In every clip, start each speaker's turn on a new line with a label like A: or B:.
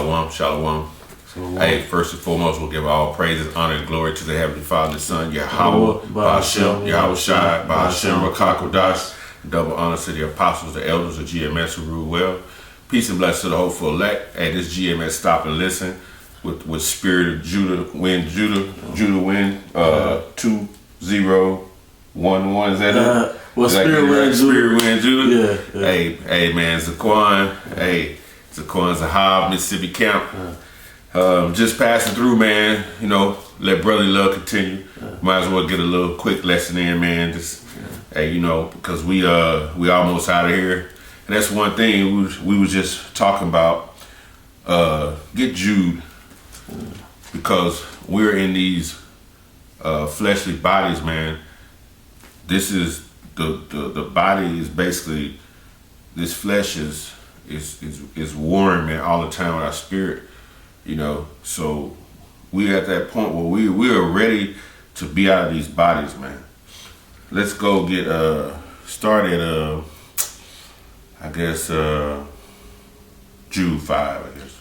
A: Shalom, shalom. Hey, first and foremost, we'll give all praises, honor, and glory to the Heavenly Father, the Son, Yahweh, Ba'ashem, Yahweh Shai, Ba'ashem, Rakakodash. Double honor to the apostles, the elders of GMS who rule well. Peace and blessings to the hopeful elect. Hey, this GMS Stop and Listen with Spirit of Judah win, Judah win, 2011. Is that it?
B: Well, Spirit
A: win, Judah.
B: Yeah.
A: Hey, man, Zaquan. Hey, Zaquan Zahab, Mississippi Camp. Just passing through, man. You know, let brotherly love continue. Might as well get a little quick lesson in, man. Just, hey, you know, because we almost out of here. And that's one thing we was just talking about. Get Jude, because we're in these fleshly bodies, man. This is the body is basically, this flesh is warring, man, all the time with our spirit. You know, so we're at that point where we are ready to be out of these bodies, man. Let's go get started. I guess Jude 5. I guess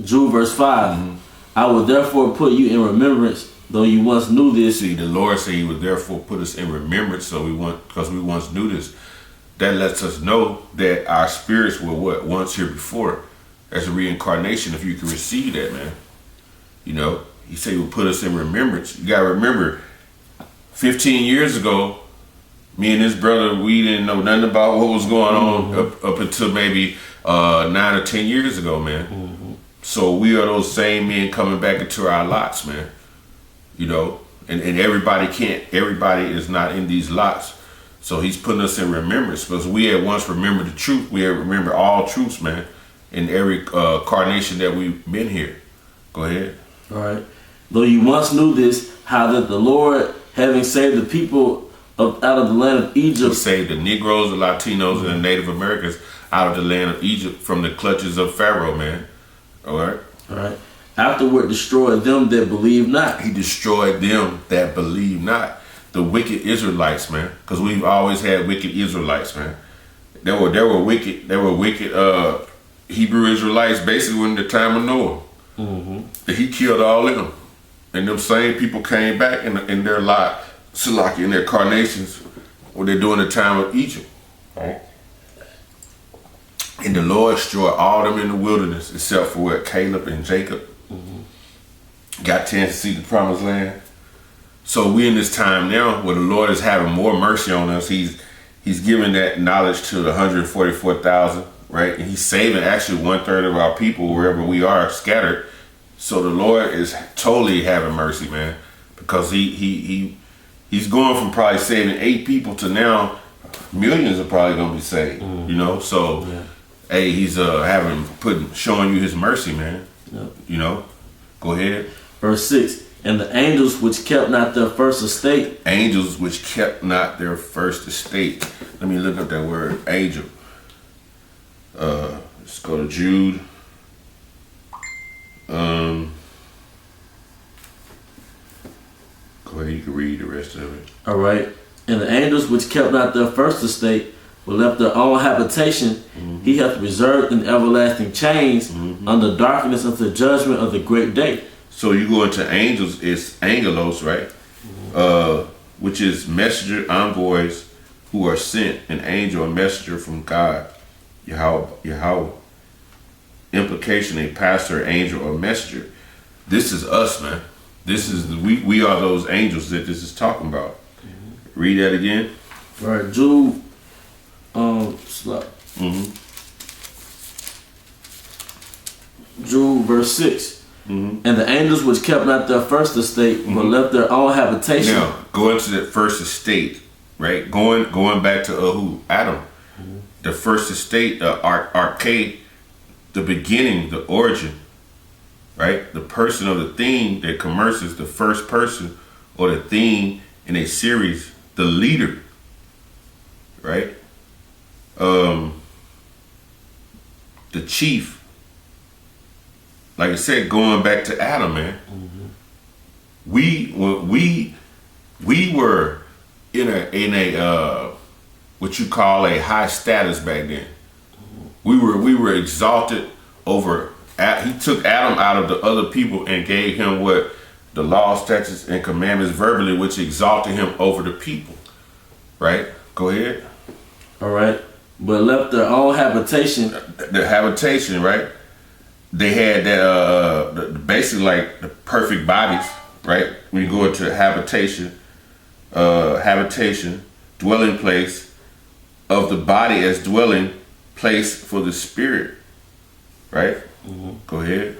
B: Jude verse 5. Mm-hmm. I will therefore put you in remembrance, though you once knew this.
A: See, the Lord said He would therefore put us in remembrance, because we once knew this. That lets us know that our spirits were once here before. As a reincarnation, if you can receive that, man. You know, He said He would put us in remembrance. You gotta remember, 15 years ago, me and this brother, we didn't know nothing about what was going on up until maybe 9 or 10 years ago, man. Mm-hmm. So we are those same men coming back into our lots, man. You know, and everybody is not in these lots. So He's putting us in remembrance, because we had once remembered the truth. We had remembered all truths, man. In every carnation that we've been here. Go ahead.
B: All right. Though you once knew this, how that the Lord, having saved the people out of the land of Egypt.
A: He saved the Negroes, the Latinos, and the Native Americans out of the land of Egypt from the clutches of Pharaoh, man. All right.
B: All right. Afterward destroyed them that believe not.
A: He destroyed them that believe not. The wicked Israelites, man. Because we've always had wicked Israelites, man. There were wicked Hebrew Israelites basically in the time of Noah. Mm-hmm. He killed all of them. And them same people came back in their lot, in their carnations, what they do in the time of Egypt. Right? And the Lord destroyed all of them in the wilderness, except for Caleb and Jacob. Mm-hmm. Got a chance to see the promised land. So we in this time now where the Lord is having more mercy on us. He's giving that knowledge to the 144,000. Right, and He's saving actually 1/3 of our people wherever we are scattered. So the Lord is totally having mercy, man, because he's going from probably saving 8 people to now millions are probably gonna be saved. Mm-hmm. You know, so hey, He's showing you His mercy, man. Yep. You know, go ahead.
B: Verse 6. And the angels which kept not their first estate.
A: Angels which kept not their first estate. Let me look up that word, angel. Let's go to Jude. Go ahead, you can read the rest of it.
B: All right. And the angels which kept not their first estate were left their own habitation. Mm-hmm. He hath reserved in everlasting chains under darkness unto the judgment of the great day.
A: So you go into angels, it's angelos, right? Mm-hmm. Which is messenger, envoys who are sent, an angel, a messenger from God. Yahweh. Implication, a pastor, angel, or messenger. This is us, man. This is we are those angels that this is talking about. Mm-hmm. Read that again.
B: All right, Jude. Jude verse 6. Mm-hmm. And the angels which kept not their first estate but left their own habitation.
A: Now, go into that first estate, right? Going back to who? Adam. Mm-hmm. The first estate, arche, the beginning, the origin, right? The person or the thing that commerces, the first person or the thing in a series, the leader, right? The chief. Like I said, going back to Adam, man. Mm-hmm. We were in a what you call a high status back then. We were exalted over he took Adam out of the other people and gave him what? The law, statutes, and commandments verbally, which exalted him over the people. Right? Go ahead.
B: All right. But left their own habitation.
A: The habitation, right? They had that, basically like the perfect bodies, right? When you go into habitation, dwelling place of the body as dwelling place for the spirit, right? Go ahead.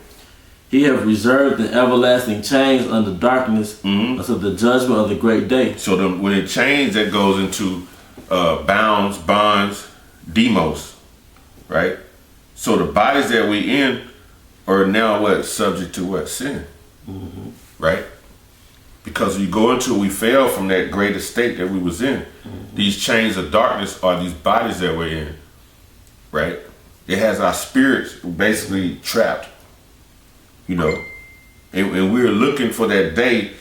B: He have reserved an everlasting chains under darkness until the judgment of the great day.
A: So when it changes, that goes into bounds, bonds, demos, right? So the bodies that we in are now what? Subject to what? Sin, right? Because you go into, we fell from that great estate that we was in. These chains of darkness are these bodies that we're in, right? It has our spirits basically trapped, you know. And we're looking for that day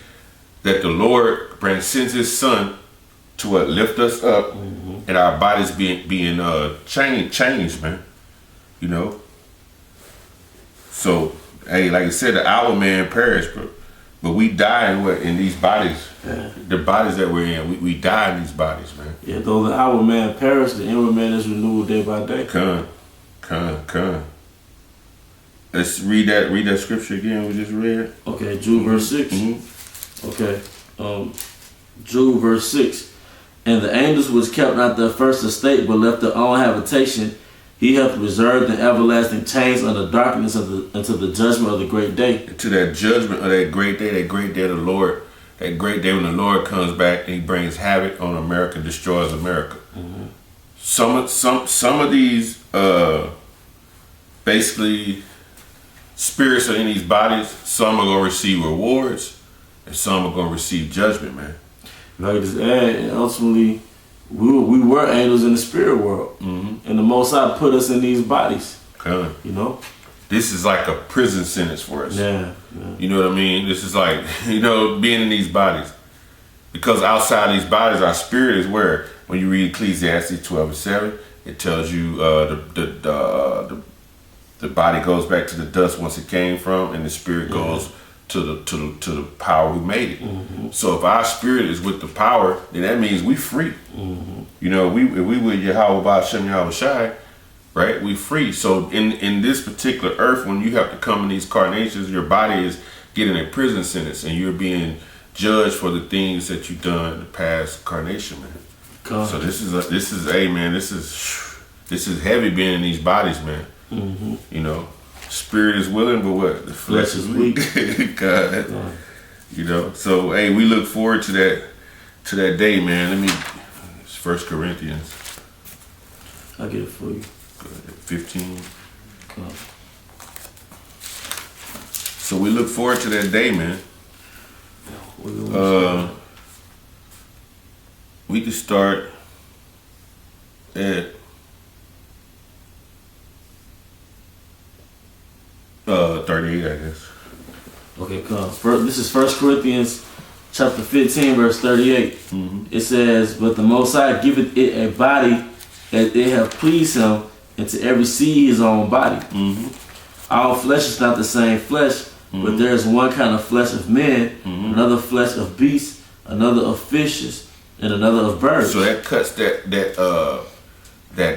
A: that the Lord sends his son to what? Lift us up and our bodies being changed, man. You know? So, hey, like I said, the outward man perished, but we die in these bodies. Yeah. The bodies that we're in, we die in these bodies, man.
B: Yeah, though the outward man perished, the inward man is renewed day by day.
A: Come. Let's read that scripture again we just read.
B: Okay, Jude verse 6. Okay. Jude verse 6. And the angels which kept not their first estate, but left their own habitation, he hath reserved in everlasting chains under darkness until the judgment of the great day. To that judgment of that great day of the Lord, that great day when the Lord comes back and he brings havoc on America, destroys America. Some of these basically spirits are in these bodies. Some are gonna receive rewards, and some are gonna receive judgment, man. Like just add, and ultimately, we were angels in the spirit world, and the Most High put us in these bodies. You know,
A: this is like a prison sentence for us.
B: Yeah.
A: You know what I mean? This is like, you know, being in these bodies, because outside these bodies, our spirit is where. When you read Ecclesiastes 12:7, it tells you the body goes back to the dust once it came from, and the spirit goes to the power who made it. So if our spirit is with the power, then that means we free. You know, if we with Yahweh Ba'Shem Yahweh Shai, right? We free. So in this particular earth, when you have to come in these carnations, your body is getting a prison sentence, and you're being judged for the things that you've done in the past carnation, man. So this is heavy being in these bodies, man. You know, spirit is willing, but what? The flesh is weak. God. You know. So hey, we look forward to that day, man. It's 1 Corinthians.
B: I'll get it for you.
A: 15. So we look forward to that day, man. We could start at 38, I guess.
B: Okay, come. This is 1 Corinthians chapter 15, verse 38. It says, but the Most High giveth it a body that it have pleased him, and to every seed his own body. All flesh is not the same flesh, but there is one kind of flesh of men, another flesh of beasts, another of fishes, and another of birds. So that cuts that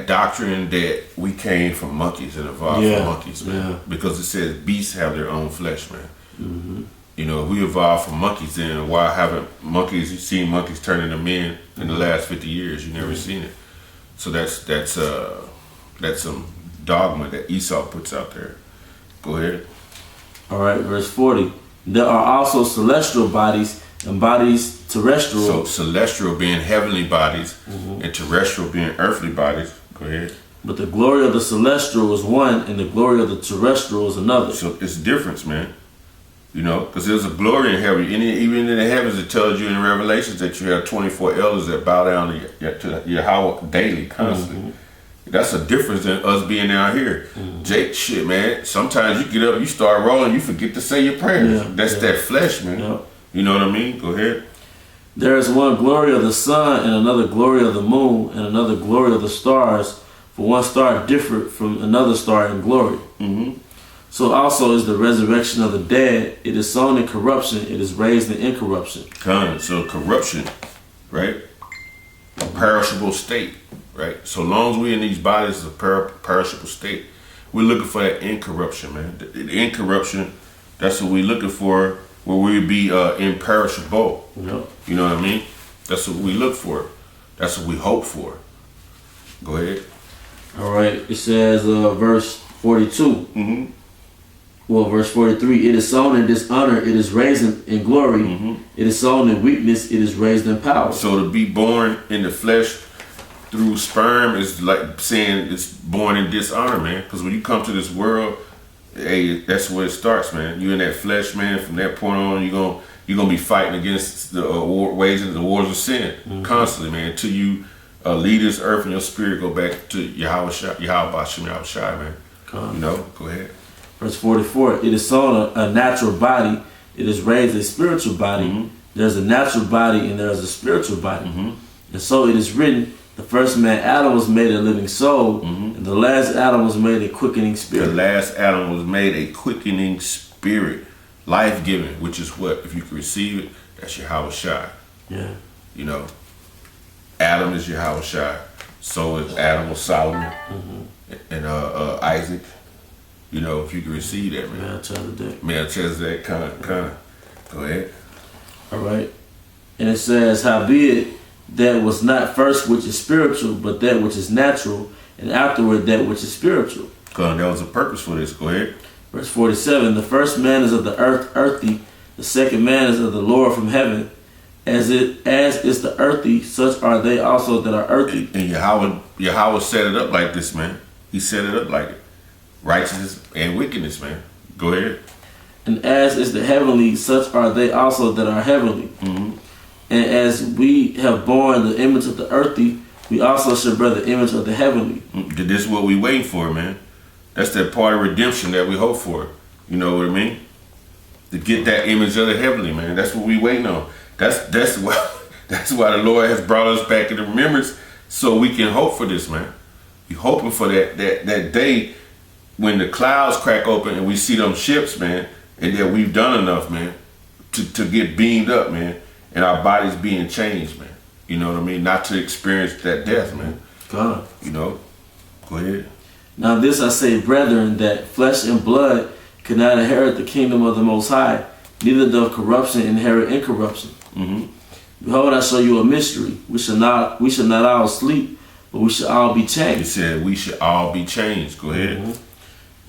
B: doctrine that we came from monkeys and evolved from monkeys, man. Because it says beasts have their own flesh, man. You know, if we evolved from monkeys, then why haven't monkeys? You've seen monkeys turn into men in the last 50 years. You've never seen it. So that's some dogma that Esau puts out there. Go ahead. All right, verse 40. There are also celestial bodies and bodies terrestrial. So celestial being heavenly bodies and terrestrial being earthly bodies. Go ahead. But the glory of the celestial is one and the glory of the terrestrial is another. So it's a difference, man. You know, because there's a glory in heaven. Even in the heavens, it tells you in Revelations that you have 24 elders that bow down to Yahweh daily, constantly. That's a difference than us being down here. Jake, shit, man. Sometimes you get up, you start rolling, you forget to say your prayers. That's that flesh, man. You know what I mean? Go ahead. There is one glory of the sun, and another glory of the moon, and another glory of the stars. For one star different from another star in glory.
C: So also is the resurrection of the dead. It is sown in corruption. It is raised in incorruption.
A: So corruption, right? A perishable state, right? So long as we're in these bodies, it's a perishable state. We're looking for that incorruption, man. The incorruption, that's what we're looking for, where we'll be imperishable.
C: Yep.
A: You know what I mean? That's what we look for. That's what we hope for. Go ahead.
C: All right. It says, verse 42.
A: Mm-hmm.
C: Well, verse 43. It is sown in dishonor. It is raised in glory.
A: Mm-hmm.
C: It is sown in weakness. It is raised in power.
A: So to be born in the flesh through sperm is like saying it's born in dishonor, man. Because when you come to this world, hey, that's where it starts, man. You in that flesh, man. From that point on, you're gonna be fighting against the waging the wars of sin constantly, man. Until you leave this earth and your spirit go back to Yahweh Shai, man. You know, go ahead.
C: Verse 44. It is sown a natural body. It is raised a spiritual body.
A: Mm-hmm.
C: There's a natural body and there is a spiritual body.
A: Mm-hmm.
C: And so it is written, the first man Adam was made a living soul, and the last Adam was made a quickening spirit.
A: The last Adam was made a quickening spirit, life-giving, which is what? If you can receive it, that's Yahweh Shai.
C: Yeah.
A: You know, Adam is Yahweh Shai. So is Adam was Solomon and Isaac. You know, if you can receive that, man. Melchizedek, kind of. Go ahead.
C: All right. And it says, howbeit, that was not first which is spiritual, but that which is natural, and afterward that which is spiritual.
A: There was a purpose for this. Go ahead.
C: Verse 47, the first man is of the earth, earthy. The second man is of the Lord from heaven. As is the earthy, such are they also that are earthy.
A: And Yahweh set it up like this, man. He set it up like it. Righteousness and wickedness, man. Go ahead.
C: And as is the heavenly, such are they also that are heavenly.
A: Mm-hmm.
C: And as we have borne the image of the earthy, we also should bear the image of the heavenly.
A: This is what we waiting for, man. That's that part of redemption that we hope for. You know what I mean? To get that image of the heavenly, man. That's what we waiting on. That's why the Lord has brought us back in the remembrance, so we can hope for this, man. We hoping for that day when the clouds crack open and we see them ships, man, and that we've done enough, man, to get beamed up, man, and our bodies being changed, man. You know what I mean? Not to experience that death, man.
C: God.
A: You know? Go ahead.
C: Now this I say, brethren, that flesh and blood cannot inherit the kingdom of the Most High, neither doth corruption inherit incorruption.
A: Mm-hmm.
C: Behold, I show you a mystery. We shall not all sleep, but we shall all be changed.
A: It said we should all be changed. Go ahead.
C: Mm-hmm.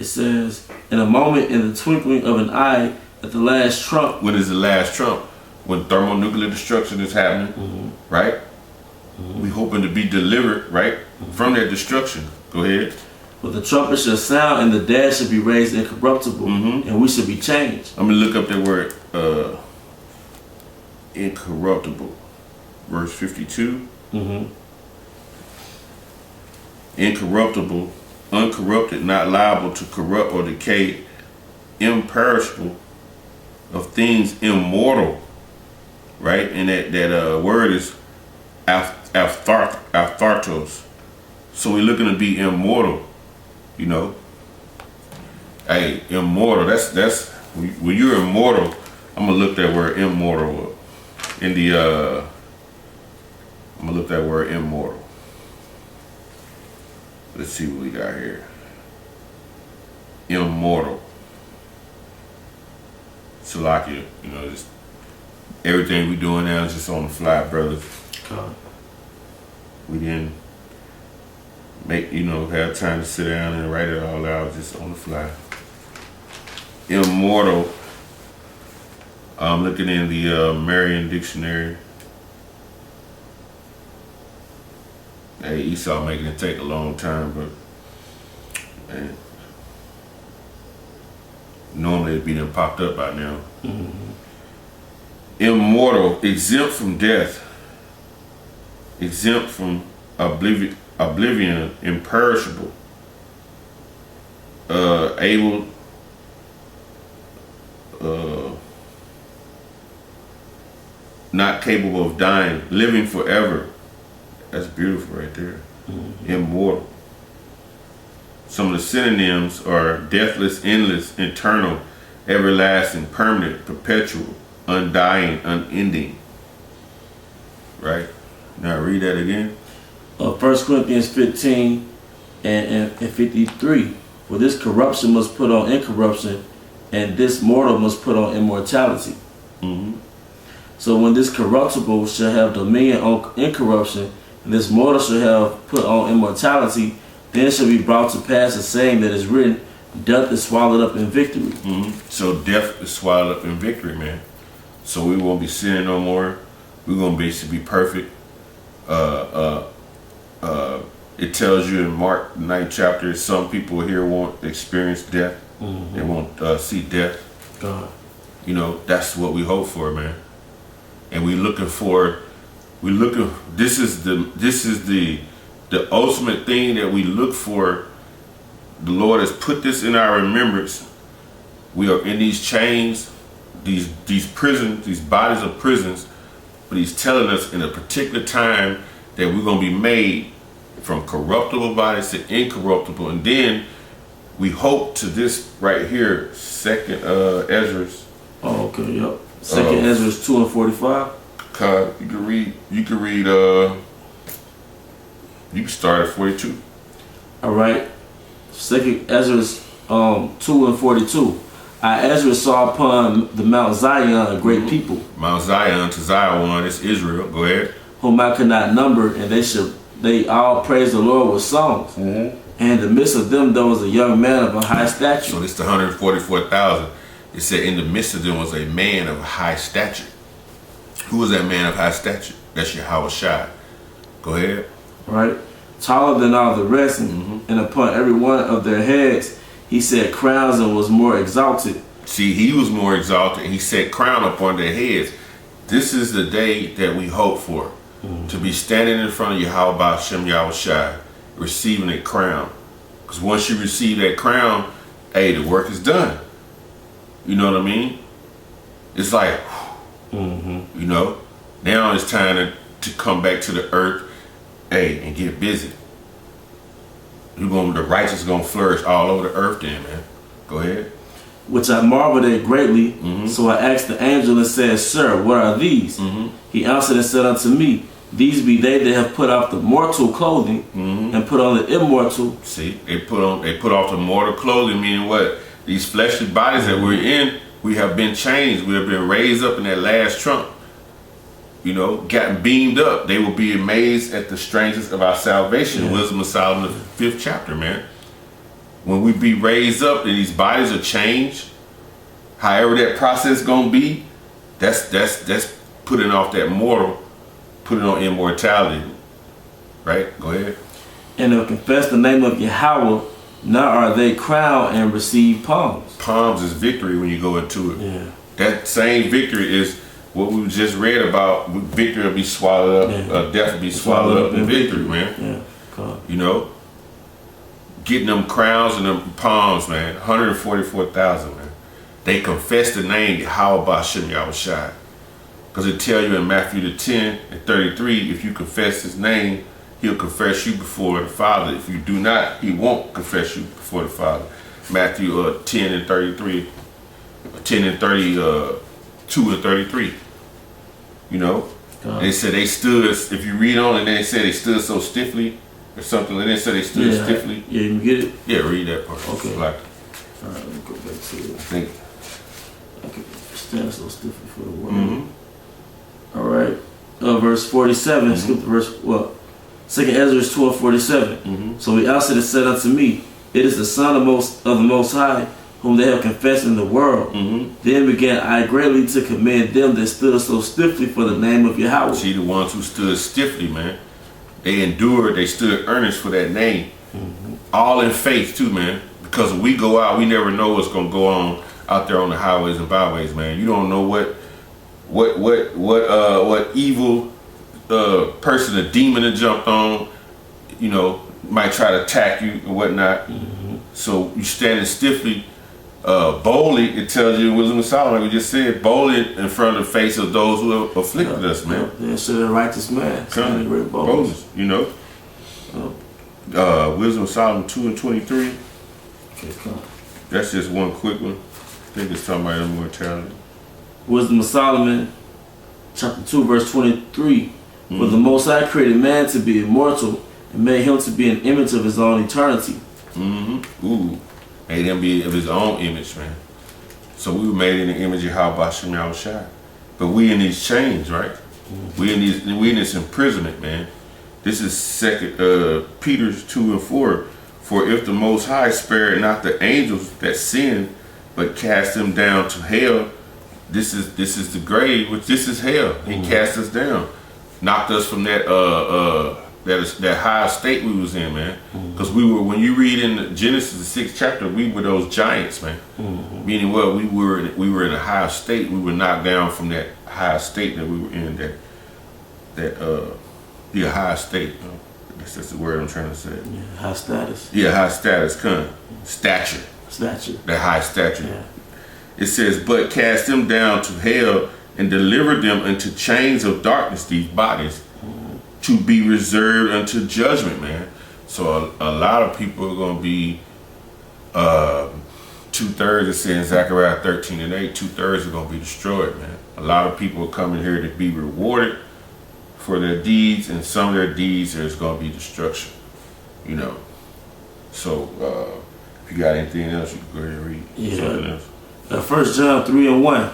C: It says, in a moment, in the twinkling of an eye, at the last trump.
A: When is the last trump? When thermonuclear destruction is happening, right? We hoping to be delivered, right, from that destruction. Go ahead.
C: But the trumpet shall sound, and the dead shall be raised incorruptible, and we shall be changed.
A: I'm gonna look up that word, incorruptible. Verse 52. Incorruptible, uncorrupted, not liable to corrupt or decay, imperishable, of things immortal, right? And that word is aphthartos. So we're looking to be immortal, you know. Hey, immortal. That's when you're immortal. I'm gonna look that word immortal up in the. I'm gonna look that word immortal. Let's see what we got here. Immortal. Salakia, you know, just everything we doing now is just on the fly, brother. We didn't have time to sit down and write it all out, just on the fly. Immortal. I'm looking in the Merriam Dictionary. Hey, Esau making it take a long time, but man, normally it'd be done popped up by now. Immortal, exempt from death, exempt from oblivion, imperishable, able, not capable of dying, living forever. That's beautiful right there. Immortal.
B: Some of the synonyms are deathless, endless, eternal, everlasting, permanent, perpetual, undying, unending. Right? Now read that again.
C: 1 Corinthians 15 and 53. For this corruption must put on incorruption, and this mortal must put on immortality. So when this corruptible shall have dominion on incorruption, and this mortal shall have put on immortality, then shall be brought to pass the saying that is written, death is swallowed up in victory.
B: So death is swallowed up in victory, man. So we won't be sinning no more. We're gonna basically be perfect. It tells you in Mark 9th chapter, some people here won't experience death. They won't see death.
C: God.
B: You know, that's what we hope for, man. And this is the ultimate thing that we look for. The Lord has put this in our remembrance. We are in these chains, these prisons, these bodies of prisons, but he's telling us in a particular time that we're going to be made from corruptible bodies to incorruptible. And then we hope to this right here, Second Ezra.
C: Oh, okay, yep. Second Ezra 2 and 45.
B: You can read, you can start at 42.
C: All right. Second Ezra 2 and 42. I Ezra saw upon the Mount Zion a great people.
B: Mount Zion to Zion is Israel. Go ahead.
C: Whom I could not number, and they all praise the Lord with songs. And in the midst of them there was a young man of a high stature.
B: So this is the 144,000. It said in the midst of them was a man of high stature. Who was that man of high stature? That's Yahweh Shai. Go ahead.
C: Right? Taller than all the rest, and upon every one of their heads he set crowns and was more exalted.
B: See, he was more exalted, and he set crown upon their heads. This is the day that we hope for. To be standing in front of Yahweh Ba'ashem Yahweh Shai, receiving a crown. Because once you receive that crown, hey, the work is done. You know what I mean? It's like, you know, now it's time to come back to the earth, hey, and get busy. The righteous gonna flourish all over the earth then, man. Go ahead.
C: Which I marveled at greatly. So I asked the angel and said, Sir, what are these? He answered and said unto me, These be they that have put off the mortal clothing and put on the immortal.
B: See, they put off the mortal clothing, meaning what? These fleshly bodies that we're in, we have been changed. We have been raised up in that last trump. You know, gotten beamed up. They will be amazed at the strangeness of our salvation. Wisdom of Solomon, the 5th chapter, man. When we be raised up and these bodies are changed, however that process gonna be, that's putting off that mortal, putting on immortality. Right? Go ahead.
C: And they'll confess the name of Yahweh, now are they crowned and receive palms.
B: Palms is victory when you go into it.
C: Yeah.
B: That same victory is what we just read about. Victory will be swallowed up, death will be swallowed up in victory, man.
C: Yeah. God.
B: You know? Getting them crowns and them palms, man. 144,000, man. They confess the name Yahweh Ba'ashem Yahweh Shai. Because it tell you in Matthew the 10 and 33, if you confess his name, he'll confess you before the Father. If you do not, he won't confess you before the Father. Matthew 10 and 33, 10 and 32 and 33. You know? God. They said they stood, if you read on, and they said they stood so stiffly, or something. They didn't say they stood stiffly.
C: Yeah, you get it?
B: Yeah, read that part.
C: Okay.
B: Like,
C: all right, let me go back to it.
B: I think.
C: I can stand so stiffly for the word. All right. Verse 47. Skip the verse. Well, 2 Ezra 2 and 47. So he answered and said unto me, It is the Son of the Most High, whom they have confessed in the world. Then began I greatly to commend them that stood so stiffly for the name of Yahweh.
B: See, the ones who stood stiffly, man. They endured, they stood earnest for that name. All in faith too, man. Because when we go out, we never know what's gonna go on out there on the highways and byways, man. You don't know what evil person, a demon that jumped on, you know, might try to attack you and whatnot. So you standing stiffly, boldly, it tells you in Wisdom of Solomon, like we just said, boldly in front of the face of those who have afflicted us, man.
C: Yeah, so the righteous man.
B: Boldness, you know. Wisdom of Solomon 2 and 23.
C: Okay, come.
B: That's just one quick one. I think it's talking about immortality.
C: Wisdom of Solomon, chapter 2, verse 23. For the Most High created man to be immortal and made him to be an image of his own eternity.
B: Ooh. Made him be of his own image, man. So we were made in the image of how Bashim Yahushua. But we in these chains, right? We in this imprisonment, man. This is Peter 2 and 4. For if the Most High spared not the angels that sinned, but cast them down to hell, this is the grave, which this is hell. He cast us down, knocked us from that high state we was in, man. Because we were, when you read in Genesis the 6th chapter, we were those giants, man. Meaning what? We were in a higher state. We were knocked down from that higher state that we were in. That high state. I guess that's the word I'm trying to say.
C: Yeah, high status.
B: Yeah, high status, stature. That high stature.
C: Yeah.
B: It says, but cast them down to hell and deliver them into chains of darkness, these bodies, to be reserved unto judgment, man. So a lot of people are going to be, 2/3, it says in Zechariah 13 and 8, 2/3 are going to be destroyed, man. A lot of people are coming here to be rewarded for their deeds, and some of their deeds there's going to be destruction, you know. So if you got anything else, you can go ahead and read something else.
C: 1 John 3 and 1.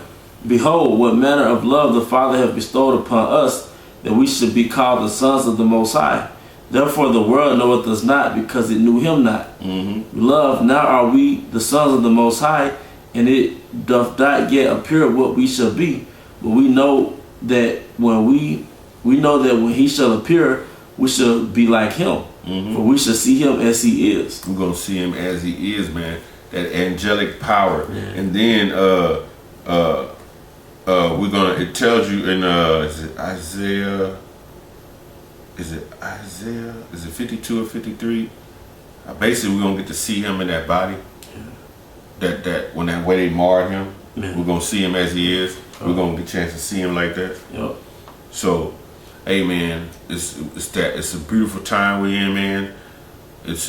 C: Behold, what manner of love the Father hath bestowed upon us, that we should be called the sons of the Most High. Therefore the world knoweth us not, because it knew him not. Beloved, now are we the sons of the Most High, and it doth not yet appear what we shall be. But we know that when he shall appear, we shall be like him. For we shall see him as he is.
B: We're gonna see him as he is, man. That angelic power. And then we're gonna, it tells you in is it Isaiah? Is it 52 or 53? Basically, we're gonna get to see him in that body. That when that way they marred him, we're gonna see him as he is. We're gonna get a chance to see him like that.
C: Yep.
B: So, hey man, it's a beautiful time we're in, man. It's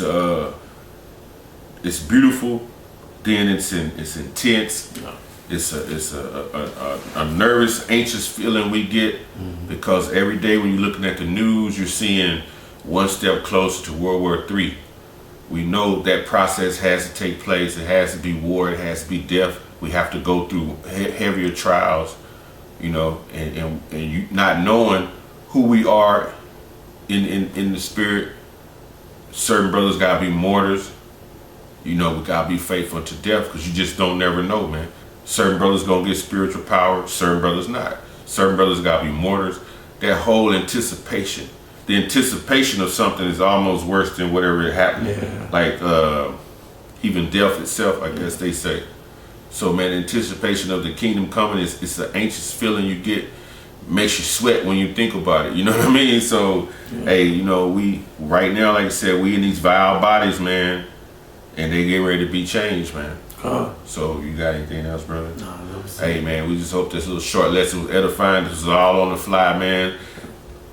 B: beautiful. Then it's intense. Yeah. It's a nervous, anxious feeling we get because every day when you're looking at the news, you're seeing one step closer to World War III. We know that process has to take place. It has to be war. It has to be death. We have to go through heavier trials, you know, and you not knowing who we are in the spirit. Certain brothers gotta be martyrs. You know, we gotta be faithful to death because you just don't never know, man. Certain brothers gonna get spiritual power, certain brothers not. Certain brothers gotta be martyrs. That whole anticipation, the anticipation of something is almost worse than whatever it happened. Yeah. Like even death itself, I guess they say. So man, anticipation of the kingdom coming it's an anxious feeling you get, makes you sweat when you think about it. You know what I mean? So hey, you know, we right now, like I said, we in these vile bodies, man, and they getting ready to be changed, man. So you got anything else, brother?
C: No,
B: hey man, we just hope this little short lesson was edifying. This was all on the fly, man.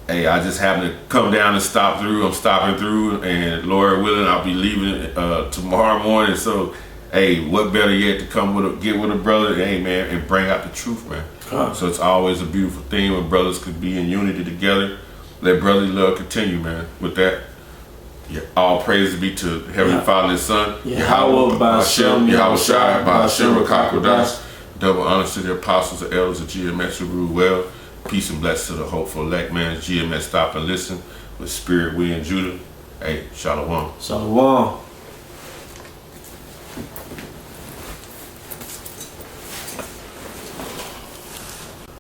B: Hey, I just happened to come down and stop through. I'm stopping through, and Lord willing, I'll be leaving tomorrow morning. So hey, what better yet to come get with a brother, hey man, and bring out the truth, man. So it's always a beautiful thing when brothers could be in unity together. Let brotherly love continue, man. With that, all praise be to Heavenly Father and His Son.
C: Yahweh Ba'Shem,
B: Yahushua, Ba'Shem, Rakakodash. Double honors to the apostles, the elders of GMS who rule well. Peace and blessings to the hopeful elect, man. GMS stop and listen with Spirit, we and Judah. Hey, Shalom.
C: Shalom.